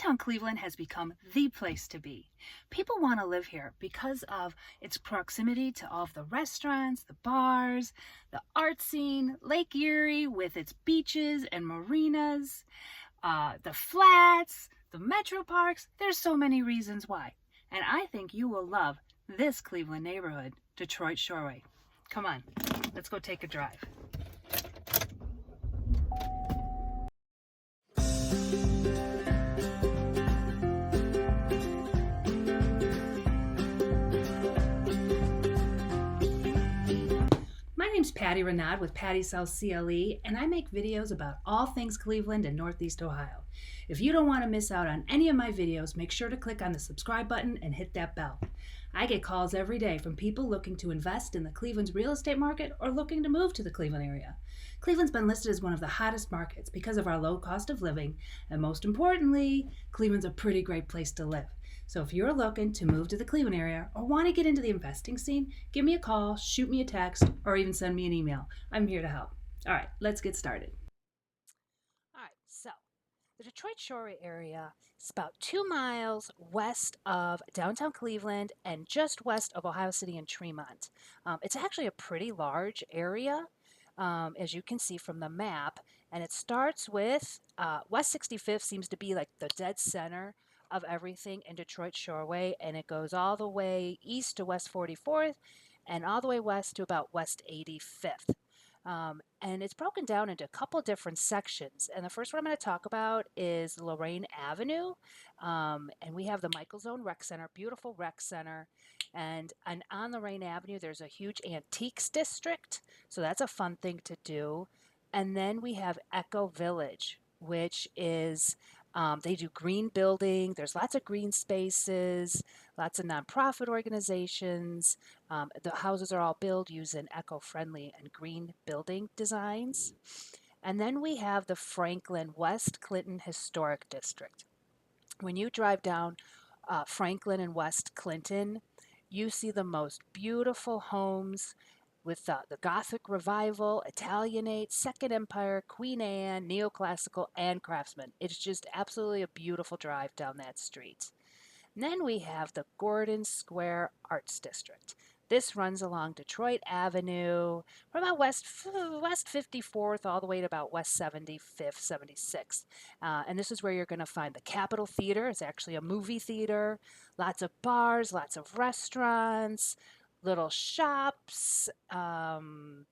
Downtown Cleveland has become the place to be. People want to live here because of its proximity to all of the restaurants, the bars, the art scene, Lake Erie with its beaches and marinas, the flats, the metro parks. There's so many reasons why. And I think you will love this Cleveland neighborhood, Detroit Shoreway. Come on, let's go take a drive. My name's Patty Renaud with Patty Sells CLE, and I make videos about all things Cleveland and Northeast Ohio. If you don't want to miss out on any of my videos, make sure to click on the subscribe button and hit that bell. I get calls every day from people looking to invest in the Cleveland's real estate market or looking to move to the Cleveland area. Cleveland's been listed as one of the hottest markets because of our low cost of living, and most importantly, Cleveland's a pretty great place to live. So if you're looking to move to the Cleveland area or want to get into the investing scene, give me a call, shoot me a text, or even send me an email. I'm here to help. All right, let's get started. All right, so the Detroit Shoreway area is about 2 miles west of downtown Cleveland and just west of Ohio City and Tremont. It's actually a pretty large area, as you can see from the map, and it starts with West 65th seems to be like the dead center of everything in Detroit Shoreway, and it goes all the way east to West 44th and all the way west to about West 85th. And it's broken down into a couple different sections. And the first one I'm going to talk about is Lorraine Avenue. And we have the Michael Zone Rec Center, beautiful rec center. And on Lorraine Avenue, there's a huge antiques district. So that's a fun thing to do. And then we have Echo Village, which is they do green building. There's lots of green spaces, lots of nonprofit organizations. The houses are all built using eco-friendly and green building designs. And then we have the Franklin West Clinton Historic District. When you drive down Franklin and West Clinton, you see the most beautiful homes with the Gothic Revival, Italianate, Second Empire, Queen Anne, Neoclassical, and Craftsman. It's just absolutely a beautiful drive down that street. And then we have the Gordon Square Arts District. This runs along Detroit Avenue from about West 54th all the way to about West 75th, 76th. And this is where you're going to find the Capitol Theater. It's actually a movie theater. Lots of bars, lots of restaurants, little shops, fun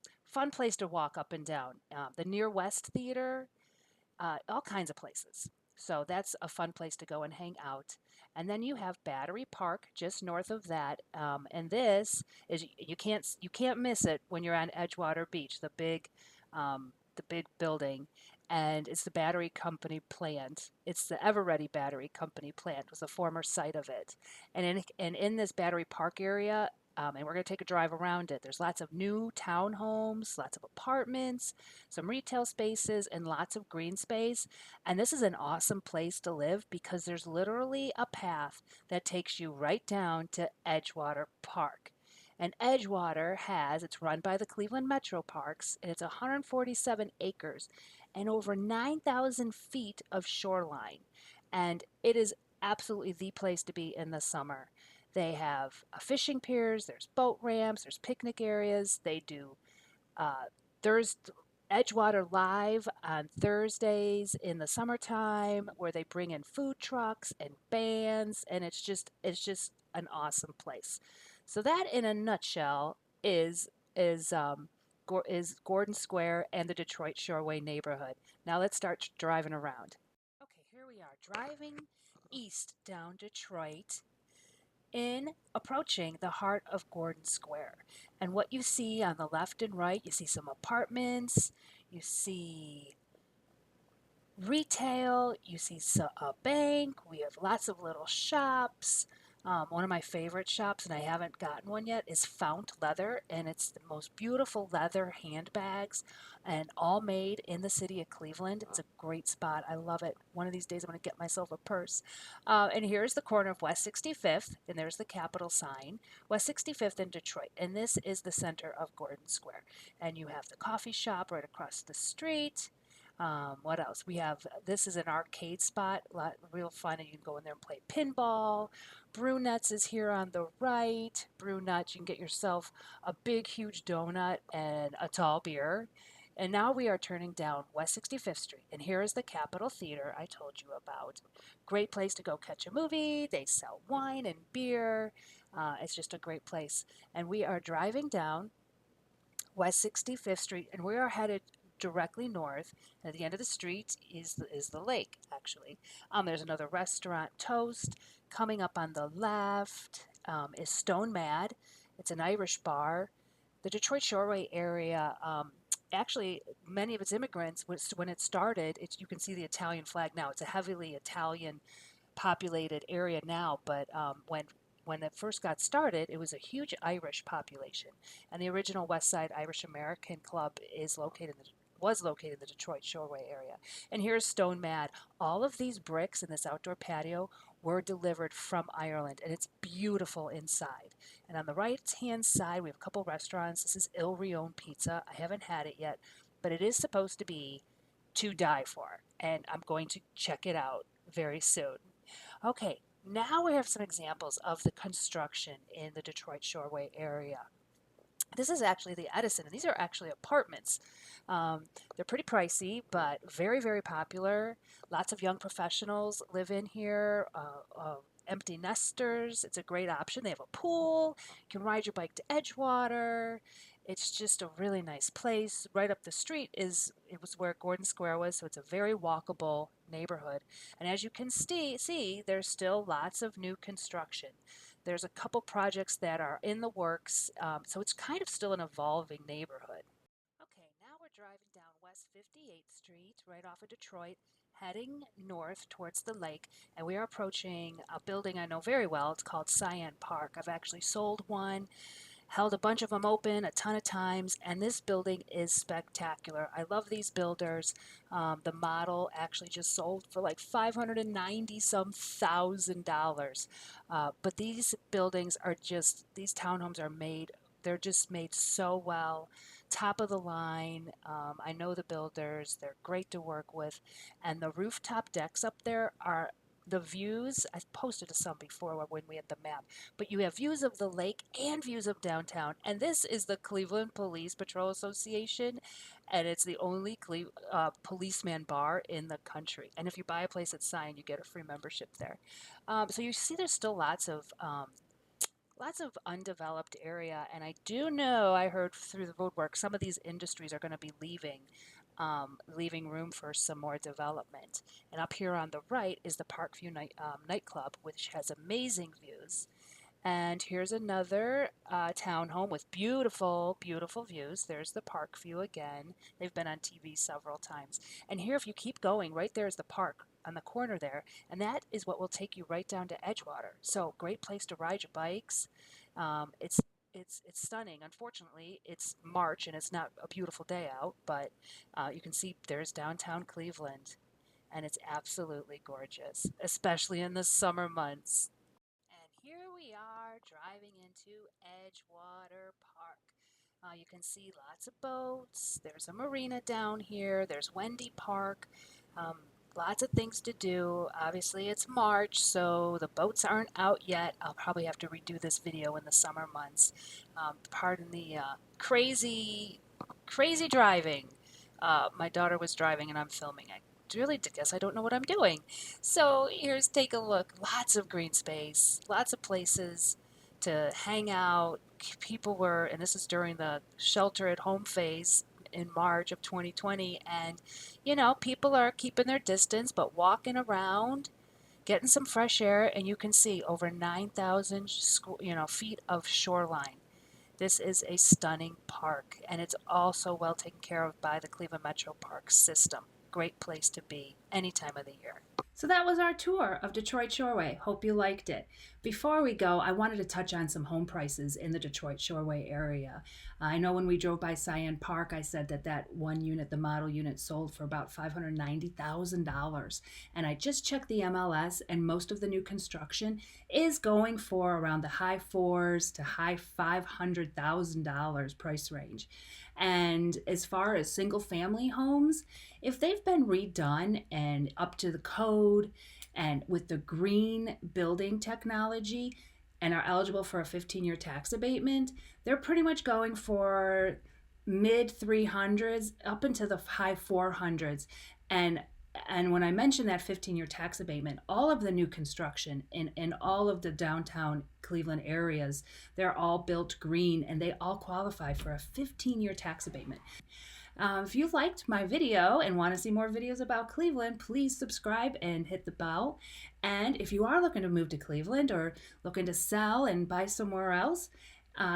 place to walk up and down. The Near West Theater, all kinds of places. So that's a fun place to go and hang out. And then you have Battery Park just north of that, and this is you can't miss it when you're on Edgewater Beach, the big building, and it's the Battery Company plant. It's the Ever-Ready Battery Company plant. Was the former site of it, and in this Battery Park area. And we're going to take a drive around it. There's lots of new townhomes, lots of apartments, some retail spaces, and lots of green space. And this is an awesome place to live because there's literally a path that takes you right down to Edgewater Park. And Edgewater it's run by the Cleveland Metro Parks, and it's 147 acres and over 9,000 feet of shoreline. And it is absolutely the place to be in the summer. They have fishing piers, there's boat ramps, there's picnic areas. They do Edgewater Live on Thursdays in the summertime where they bring in food trucks and bands, and it's just an awesome place. So that in a nutshell is Gordon Square and the Detroit Shoreway neighborhood. Now let's start driving around. Okay, here we are driving east down Detroit, approaching the heart of Gordon Square. And what you see on the left and right, you see some apartments, you see retail, you see a bank, we have lots of little shops. One of my favorite shops, and I haven't gotten one yet, is Fount Leather, and it's the most beautiful leather handbags, and all made in the city of Cleveland. It's a great spot. I love it. One of these days I'm going to get myself a purse. And here's the corner of West 65th, and there's the Capitol sign, West 65th in Detroit, and this is the center of Gordon Square. And you have the coffee shop right across the street. What else? We have this is an arcade spot, real fun, and you can go in there and play pinball. Brunettes is here on the right. Brunettes, you can get yourself a big, huge donut and a tall beer. And now we are turning down West 65th Street, and here is the Capitol Theater I told you about. Great place to go catch a movie. They sell wine and beer. It's just a great place. And we are driving down West 65th Street, and we are headed directly north. And at the end of the street is the lake, actually. There's another restaurant, Toast. Coming up on the left is Stone Mad. It's an Irish bar. The Detroit Shoreway area, actually, many of its immigrants, when it started, you can see the Italian flag now. It's a heavily Italian populated area now, but when it first got started, it was a huge Irish population, and the original West Side Irish American Club was located in the Detroit Shoreway area. And here's Stone Mad. All of these bricks in this outdoor patio were delivered from Ireland, and it's beautiful inside. And on the right-hand side, we have a couple restaurants. This is Il Rione Pizza. I haven't had it yet, but it is supposed to be to die for, and I'm going to check it out very soon. Okay, now we have some examples of the construction in the Detroit Shoreway area. This is actually the Edison, and these are actually apartments. They're pretty pricey, but very, very popular. Lots of young professionals live in here. Empty nesters. It's a great option. They have a pool. You can ride your bike to Edgewater. It's just a really nice place. Right up the street it was where Gordon Square was, so it's a very walkable neighborhood. And as you can see, there's still lots of new construction. There's a couple projects that are in the works, so it's kind of still an evolving neighborhood. Okay, now we're driving down West 58th Street, right off of Detroit, heading north towards the lake, and we are approaching a building I know very well. It's called Cyan Park. I've actually sold one, held a bunch of them open a ton of times, and this building is spectacular. I love these builders. The model actually just sold for like 590 some $1,000. But these buildings are just, these townhomes are made, they're just made so well, top of the line. I know the builders, they're great to work with, and the rooftop decks up there are the views. I've posted some before when we had the map, but you have views of the lake and views of downtown. And this is the Cleveland Police Patrol Association, and it's the only policeman bar in the country. And if you buy a place at Sign, you get a free membership there. So you see, there's still lots of undeveloped area, and I do know, I heard through the roadwork, some of these industries are going to be leaving room for some more development. And up here on the right is the Parkview nightclub, which has amazing views. And here's another townhome with beautiful, beautiful views. There's the park view again. They've been on TV several times. And here, if you keep going, right there is the park on the corner there. And that is what will take you right down to Edgewater. So great place to ride your bikes. It's stunning. Unfortunately, it's March and it's not a beautiful day out, but you can see there's downtown Cleveland. And it's absolutely gorgeous, especially in the summer months. And here we are driving into Edgewater Park. You can see lots of boats. There's a marina down here. There's Wendy Park. Um, Lots of things to do. Obviously, it's March, so the boats aren't out yet. I'll probably have to redo this video in the summer months. Pardon the crazy, crazy driving. My daughter was driving and I'm filming. I really guess I don't know what I'm doing. So here's, take a look. Lots of green space, lots of places to hang out. People were, and this is during the shelter at home phase in March of 2020, and people are keeping their distance but walking around, getting some fresh air, and you can see over 9,000 feet of shoreline. This is a stunning park, and it's also well taken care of by the Cleveland Metro Park system. Great place to be. any time of the year. So that was our tour of Detroit Shoreway. Hope you liked it. Before we go, I wanted to touch on some home prices in the Detroit Shoreway area. I know when we drove by Cyan Park, I said that one unit, the model unit, sold for about $590,000. And I just checked the MLS, and most of the new construction is going for around the high fours to high $500,000 price range. And as far as single family homes, if they've been redone and up to the code and with the green building technology and are eligible for a 15-year tax abatement, they're pretty much going for mid 300s up into the high 400s. And when I mentioned that 15-year tax abatement, all of the new construction in all of the downtown Cleveland areas, they're all built green and they all qualify for a 15-year tax abatement. If you liked my video and want to see more videos about Cleveland, please subscribe and hit the bell. And if you are looking to move to Cleveland or looking to sell and buy somewhere else,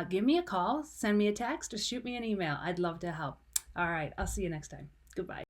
give me a call, send me a text, or shoot me an email. I'd love to help. All right, I'll see you next time. Goodbye.